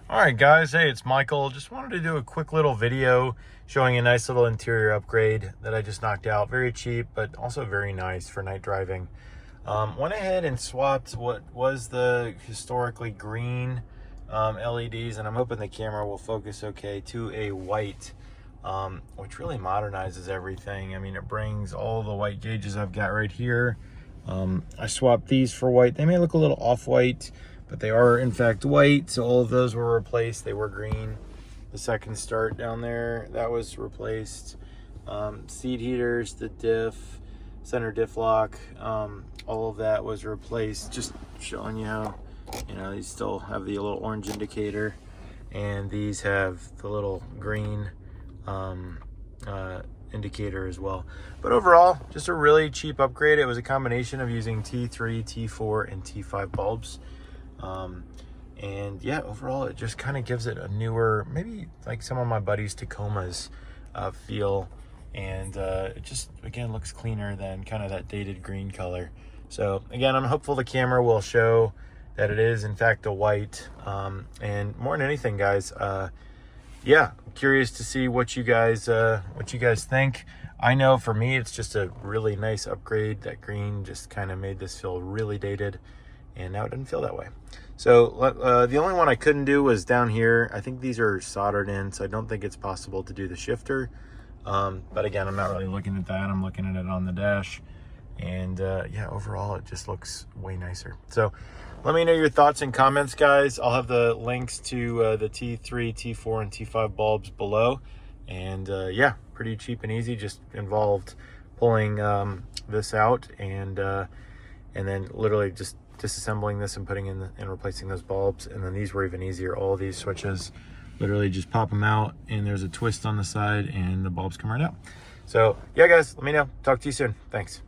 All right, guys. Hey, it's Michael. Just wanted to do a quick little video showing a nice little interior upgrade that I just knocked out. Very cheap, but also very nice for night driving. Went ahead and swapped what was the historically green LEDs, and I'm hoping the camera will focus okay, to a white, which really modernizes everything. I mean, it brings all the white gauges I've got right here. I swapped these for white. They may look a little off-white, but they are in fact white, so all of those were replaced. They were green. The second start down there, that was replaced. Seat heaters, the diff, center diff lock, all of that was replaced. Just showing you how, these still have the little orange indicator, and these have the little green indicator as well. But overall, just a really cheap upgrade. It was a combination of using T3, T4, and T5 bulbs. And yeah, overall it just kind of gives it a newer, maybe like some of my buddies Tacomas feel, and it just again looks cleaner than kind of that dated green color. So again, I'm hopeful the camera will show that it is in fact a white, and more than anything, guys, yeah, I'm curious to see what you guys think. I know for me it's just a really nice upgrade. That green just kind of made this feel really dated, and now it doesn't feel that way. So the only one I couldn't do was down here. I think these are soldered in, so I don't think it's possible to do the shifter. But again, I'm not really looking at that. I'm looking at it on the dash. And yeah, overall, it just looks way nicer. So let me know your thoughts and comments, guys. I'll have the links to the T3, T4, and T5 bulbs below. And yeah, pretty cheap and easy. Just involved pulling this out and then literally just disassembling this and putting in and replacing those bulbs. And then these were even easier. All these switches, literally just pop them out, and there's a twist on the side and the bulbs come right out. So yeah, guys, let me know. Talk to you soon. Thanks.